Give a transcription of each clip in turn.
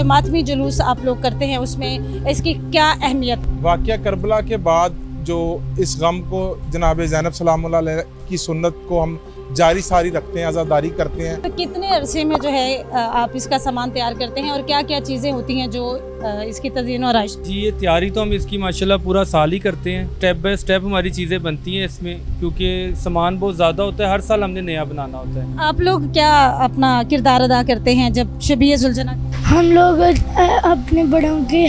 मातमी जुलूस आप लोग करते हैं उसमें इसकी क्या अहमियत? वाक़या करबला के बाद जो इस गम को जनाब ज़ैनब सलामुल्लाह अलैहा की सुन्नत को हम जारी सारी रखते हैं, आज़ादारी करते हैं। तो कितने अरसे में जो है आप इसका सामान तैयार करते हैं और क्या क्या चीज़ें होती हैं जो इसकी तज़यीन और आइश? जी, ये तैयारी तो हम इसकी माशाल्लाह पूरा साल ही करते हैं। स्टेप बाय स्टेप हमारी चीज़ें बनती हैं इसमें, क्योंकि सामान बहुत ज़्यादा होता है, हर साल हमने नया बनाना होता है। आप लोग क्या अपना किरदार अदा करते हैं जब शबीए ज़ुलजना? हम लोग अपने बड़ों की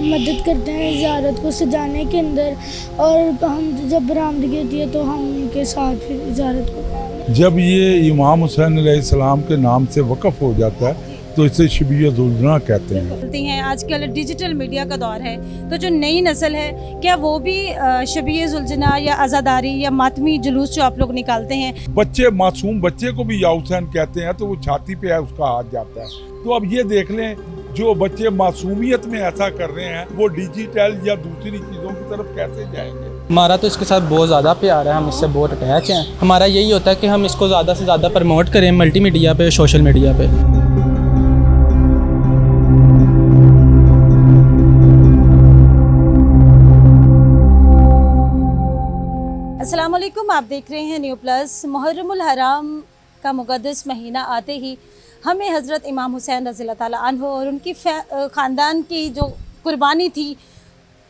मदद करते हैं ज़ियारत को सजाने के अंदर, और हम जब बरामदगी होती है तो हम उनके साथ फिर ज़ियारत को। जब ये इमाम हुसैन अलैहिस्सलाम के नाम से वक़फ़ हो जाता है तो इसे शबीए ज़ुलजना कहते हैं। बोलती हैं आजकल डिजिटल मीडिया का दौर है, तो जो नई नस्ल है क्या वो भी शबीए ज़ुलजना या आज़ादारी या मातमी जुलूस जो आप लोग निकालते हैं? बच्चे, मासूम बच्चे को भी या हुसैन कहते हैं, तो वो छाती पे है उसका हाथ जाता है। तो अब ये देख लें, जो बच्चे मासूमियत में ऐसा कर रहे हैं वो डिजिटल या दूसरी चीज़ों की तरफ कैसे जाएंगे? हमारा तो इसके साथ बहुत ज़्यादा प्यार है, हम इससे बहुत अटैच हैं। हमारा यही होता है कि हम इसको ज़्यादा से ज़्यादा प्रमोट करें मल्टीमीडिया पे, सोशल मीडिया पे। अस्सलाम वालेकुम, आप देख रहे हैं न्यू प्लस। मुहर्रमुल हराम का मुक़द्दस महीना आते ही हमें हज़रत इमाम हुसैन रज़ियल्लाहु ताला अन्हु और उनकी ख़ानदान की जो कुर्बानी थी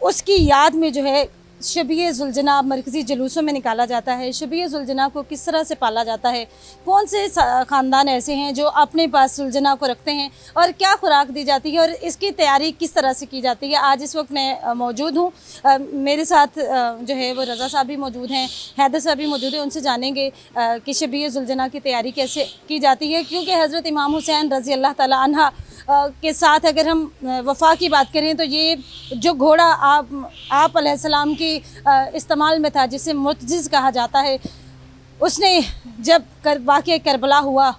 उसकी याद में जो है शबीए ज़ुलजना मरकज़ी जुलूसों में निकाला जाता है। शबीए ज़ुलजना को किस तरह से पाला जाता है, कौन से ख़ानदान ऐसे हैं जो अपने पास ज़ुलजना को रखते हैं और क्या खुराक दी जाती है और इसकी तैयारी किस तरह से की जाती है। आज इस वक्त मैं मौजूद हूँ, मेरे साथ जो है वो रज़ा साहब भी मौजूद हैं, हैदर साहब भी मौजूद हैं। उनसे जानेंगे कि शबीए ज़ुलजना की तैयारी कैसे की जाती है, क्योंकि हज़रत इमाम हुसैन रज़ी अल्लाह ताला अन्हा के साथ अगर हम वफ़ा की बात करें तो ये जो घोड़ा आप अलैहिस्सलाम की इस्तेमाल में था, जिसे मुतज़िज़ कहा जाता है, उसने जब वाक़या करबला हुआ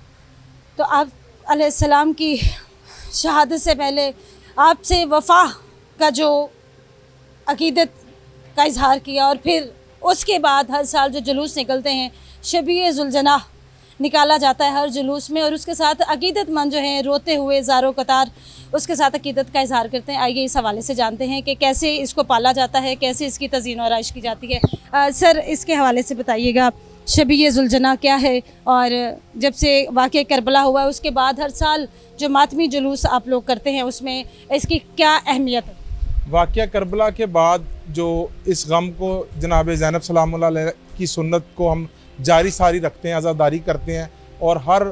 तो आप अलैहिस्सलाम की शहादत से पहले आपसे वफ़ा का जो अक़ीदत का इज़हार किया, और फिर उसके बाद हर साल जो जुलूस निकलते हैं शबीए ज़ुलजना निकाला जाता है हर जुलूस में, और उसके साथ अक़ीदतमंद जो हैं रोते हुए ज़ारो कतार उसके साथ अक़ीदत का इज़हार करते हैं। आइए इस हवाले से जानते हैं कि कैसे इसको पाला जाता है, कैसे इसकी तज़यीन और आइश की जाती है। सर, इसके हवाले से बताइएगा, शबीए ज़ुलजना क्या है और जब से वाक़या करबला हुआ है उसके बाद हर साल जो मातमी जुलूस आप लोग करते हैं उसमें इसकी क्या अहमियत है? वाक़या करबला के बाद जो इस गम को जनाब ज़ैनब सलामुल्लाह अलैहा की सुन्नत को हम जारी सारी रखते हैं, आज़ादारी करते हैं, और हर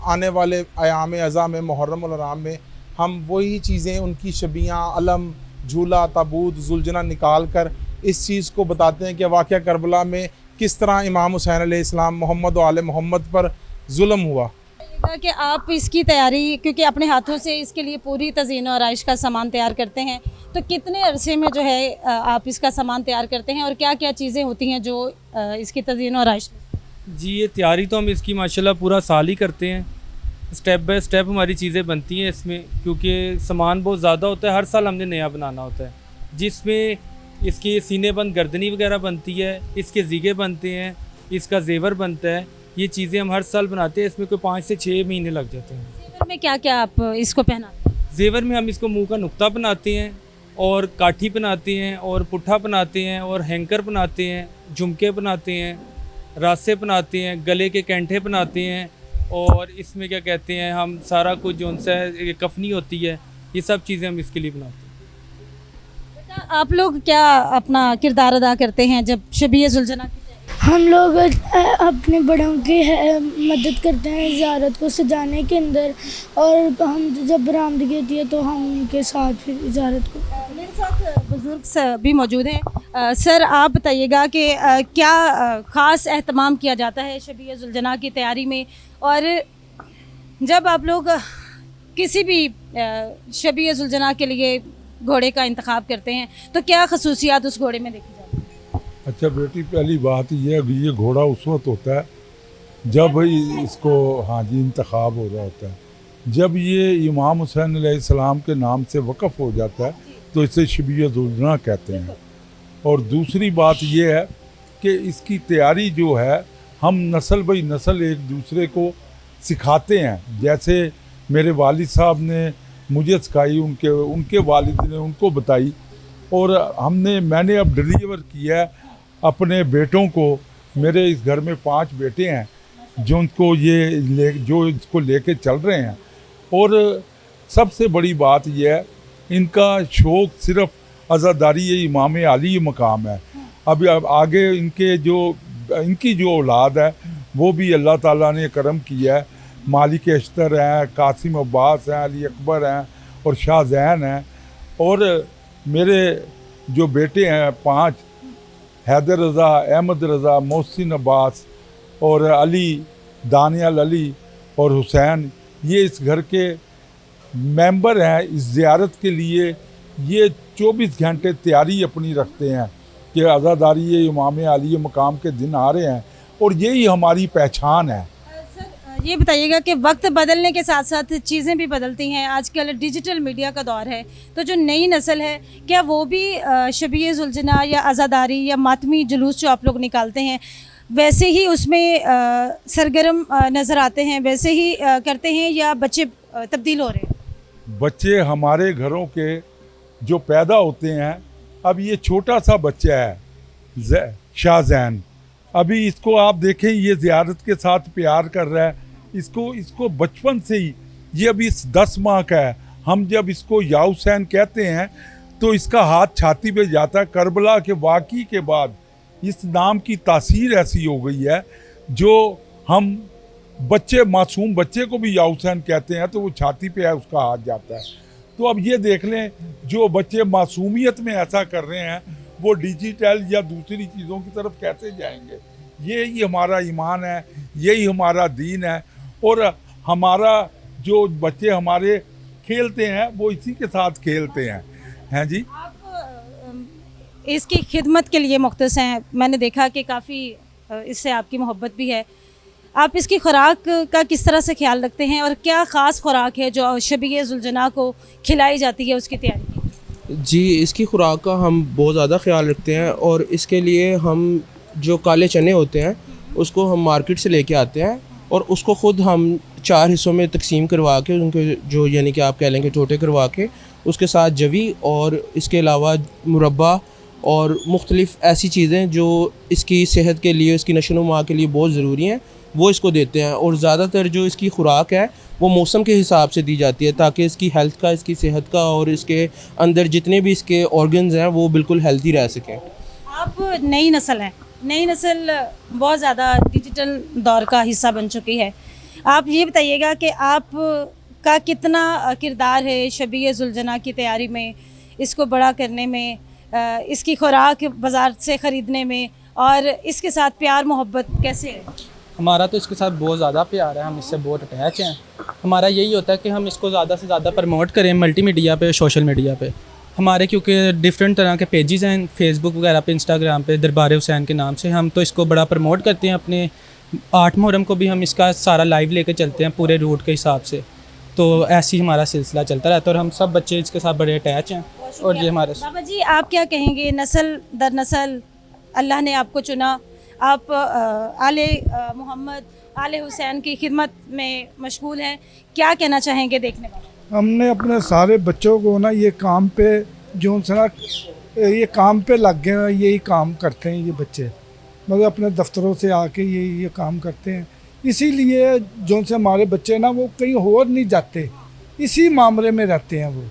आने वाले अयाम अज़ा में, मुहर्रमुल हराम में हम वही चीज़ें, उनकी शबियाँ, अलम, झूला, ताबूत, ज़ुलजना निकाल कर इस चीज़ को बताते हैं कि वाक़या करबला में किस तरह इमाम हुसैन अलैहिस्सलाम मोहम्मद व आले मोहम्मद पर जुल्म हुआ। कि आप इसकी तैयारी, क्योंकि अपने हाथों से इसके लिए पूरी तज़यीन और आइश का सामान तैयार करते हैं, तो कितने अरसे में जो है आप इसका सामान तैयार करते हैं और क्या क्या चीज़ें होती हैं जो इसकी तज़यीन और आइश? जी, ये तैयारी तो हम इसकी माशाल्लाह पूरा साल ही करते हैं। स्टेप बाय स्टेप हमारी चीज़ें बनती हैं इसमें, क्योंकि सामान बहुत ज़्यादा होता है, हर साल हमने नया बनाना होता है, जिसमें इसकी सीने बंद गर्दनी वगैरह बनती है, इसके ज़ीगे बनते हैं, इसका जेवर बनता है। ये चीज़ें हम हर साल बनाते हैं, इसमें कोई 5 से 6 महीने लग जाते हैं। जेवर में क्या क्या आप इसको पहनाते हैं? जेवर में हम इसको मुंह का नुक्ता बनाते हैं और काठी बनाते हैं और पुट्ठा बनाते हैं और हैंकर बनाते हैं, झुमके बनाते हैं, रास्ते बनाते हैं, गले के कैंठे बनाते हैं, और इसमें क्या कहते हैं हम सारा कुछ जो उनसे कफनी होती है, ये सब चीज़ें हम इसके लिए बनाते हैं। आप लोग क्या अपना किरदार अदा करते हैं जब शबीए ज़ुलजना की? हम लोग अपने बड़ों की मदद करते हैं ज़ियारत को सजाने के अंदर, और हम जब बरामदगी होती है तो हम उनके साथ फिर ज़ियारत को। मेरे साथ बुज़ुर्ग भी मौजूद हैं। सर, आप बताइएगा कि क्या ख़ास एहतमाम किया जाता है शबीए ज़ुलजना की तैयारी में, और जब आप लोग किसी भी शबीए ज़ुलजना के लिए घोड़े का इंतखाब करते हैं तो क्या खसूसियात उस घोड़े में देखी जाती है? अच्छा बेटी, पहली बात ये घोड़ा उस वक्त होता है जब इसको, हाँ जी, इंतखाब हो रहा होता है। जब ये इमाम हुसैन अलैहिस्सलाम के नाम से वक़फ़ हो जाता है तो इसे शबीए ज़ुलजना कहते हैं। और दूसरी बात ये है कि इसकी तैयारी जो है हम नस्ल बाई नस्ल एक दूसरे को सिखाते हैं। जैसे मेरे वालिद साहब ने मुझे सिखाई, उनके वालिद ने उनको बताई, और मैंने अब डिलीवर किया है अपने बेटों को। मेरे इस घर में 5 बेटे हैं जो उनको जो इसको लेके चल रहे हैं। और सबसे बड़ी बात यह है, इनका शौक़ सिर्फ अज़ादारी इमाम अली मकाम है। अब आगे इनकी जो औलाद है वो भी अल्लाह ताला ने करम किया है। मालिक अश्तर हैं, कासिम अब्बास हैं, अली अकबर हैं और शाह ज़ैन हैं। और मेरे जो बेटे हैं 5, हैदर रज़ा, अहमद रज़ा, मोहसिन अब्बास और अली, दानियाल अली और हुसैन, ये इस घर के मेंबर हैं। इस ज़ियारत के लिए ये 24 घंटे तैयारी अपनी रखते हैं कि आज़ादारी इमाम अली मकाम के दिन आ रहे हैं, और यही हमारी पहचान है। सर ये बताइएगा कि वक्त बदलने के साथ साथ चीज़ें भी बदलती हैं। आजकल डिजिटल मीडिया का दौर है, तो जो नई नस्ल है क्या वो भी शबीए जुलजना या आज़ादारी या मातमी जुलूस जो आप लोग निकालते हैं वैसे ही उसमें सरगर्म नज़र आते हैं, वैसे ही करते हैं, या बच्चे तब्दील हो रहे हैं? बच्चे हमारे घरों के जो पैदा होते हैं, अब ये छोटा सा बच्चा है शाह ज़ैन, अभी इसको आप देखें ये ज़ियारत के साथ प्यार कर रहा है। इसको बचपन से ही, ये अभी 10 माह का है। हम जब इसको या हुसैन कहते हैं तो इसका हाथ छाती पे जाता है। करबला के वाक़ई के बाद इस नाम की तासीर ऐसी हो गई है, जो हम मासूम बच्चे को भी या हुसैन कहते हैं तो वो छाती पे है उसका हाथ जाता है। तो अब ये देख लें, जो बच्चे मासूमियत में ऐसा कर रहे हैं वो डिजिटल या दूसरी चीज़ों की तरफ कैसे जाएंगे? यही हमारा ईमान है, यही हमारा दीन है। और हमारा जो बच्चे हमारे खेलते हैं वो इसी के साथ खेलते हैं जी। आप इसकी खिदमत के लिए मुख्तस हैं, मैंने देखा कि काफ़ी इससे आपकी मोहब्बत भी है। आप इसकी खुराक का किस तरह से ख्याल रखते हैं, और क्या ख़ास खुराक है जो शबीए जुलजना को खिलाई जाती है उसकी तैयारी? जी, इसकी खुराक का हम बहुत ज़्यादा ख्याल रखते हैं, और इसके लिए हम जो काले चने होते हैं उसको हम मार्केट से लेके आते हैं, और उसको ख़ुद हम 4 हिस्सों में तकसीम करवा के उनके जो यानी कि आप कह लें कि टोटे करवा के उसके साथ जवी और इसके अलावा मुरब्बा और मुख्तलिफ़ ऐसी चीज़ें जो इसकी सेहत के लिए, इसकी नशोनुमा के लिए बहुत ज़रूरी हैं, वो इसको देते हैं। और ज़्यादातर जो इसकी खुराक है वो मौसम के हिसाब से दी जाती है, ताकि इसकी हेल्थ का, इसकी सेहत का और इसके अंदर जितने भी इसके ऑर्गन्स हैं वो बिल्कुल हेल्थी रह सकें। आप नई नस्ल हैं, नई नस्ल बहुत ज़्यादा डिजिटल दौर का हिस्सा बन चुकी है। आप ये बताइएगा कि आप का कितना किरदार है शबीए जुलजना की तैयारी में, इसको बड़ा करने में, इसकी खुराक बाज़ार से ख़रीदने में, और इसके साथ प्यार मोहब्बत कैसे है? हमारा तो इसके साथ बहुत ज़्यादा प्यार है, हम इससे बहुत अटैच हैं। हमारा यही होता है कि हम इसको ज़्यादा से ज़्यादा प्रमोट करें मल्टीमीडिया पे, सोशल मीडिया पे। हमारे क्योंकि डिफरेंट तरह के पेजेस हैं फेसबुक वगैरह पे, इंस्टाग्राम पे, दरबार हुसैन के नाम से। हम तो इसको बड़ा प्रमोट करते हैं। अपने 8 मुहर्रम को भी हम इसका सारा लाइव लेके चलते हैं पूरे रूट के हिसाब से। तो ऐसे ही हमारा सिलसिला चलता रहता है, और हम सब बच्चे इसके साथ बड़े अटैच हैं। और ये हमारे बाबा जी, आप क्या कहेंगे? नस्ल दर नस्ल अल्लाह ने आपको चुना, आप आले मोहम्मद, आले हुसैन की खिदमत में मशगूल हैं, क्या कहना चाहेंगे देखने वाले? हमने अपने सारे बच्चों को ना ये काम पे जो सना ये काम पे लग गए हैं, यही काम करते हैं ये बच्चे, मतलब अपने दफ्तरों से आके ये काम करते हैं। इसीलिए जो से हमारे बच्चे ना वो कहीं और नहीं जाते, इसी मामले में रहते हैं वो।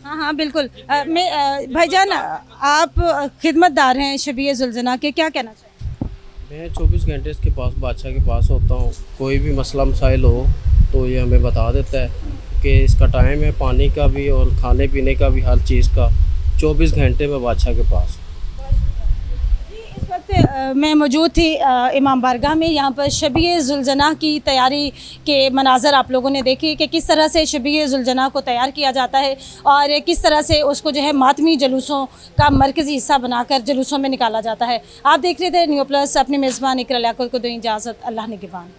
हाँ हाँ बिल्कुल। भाईजान, आप खिदमतदार हैं शबीए जुलजना के, क्या कहना चाहेंगे? मैं 24 घंटे इसके पास, बादशाह के पास होता हूँ। कोई भी मसला मसाइल हो तो ये हमें बता देता है कि इसका टाइम है पानी का भी और खाने पीने का भी, हर चीज़ का 24 घंटे में बादशाह के पास। इस वक्त मैं मौजूद थी इमाम बारगाह में। यहाँ पर शबीए जुलजना की तैयारी के मनाज़र आप लोगों ने देखे कि किस तरह से शबीए जुलजना को तैयार किया जाता है, और किस तरह से उसको जो है मातमी जुलूसों का मरकज़ी हिस्सा बनाकर जुलूसों में निकाला जाता है। आप देख रहे थे न्यू प्लस, अपने मेज़बान इकरा लियाकत को दो इजाज़त, अल्लाह निगहबान।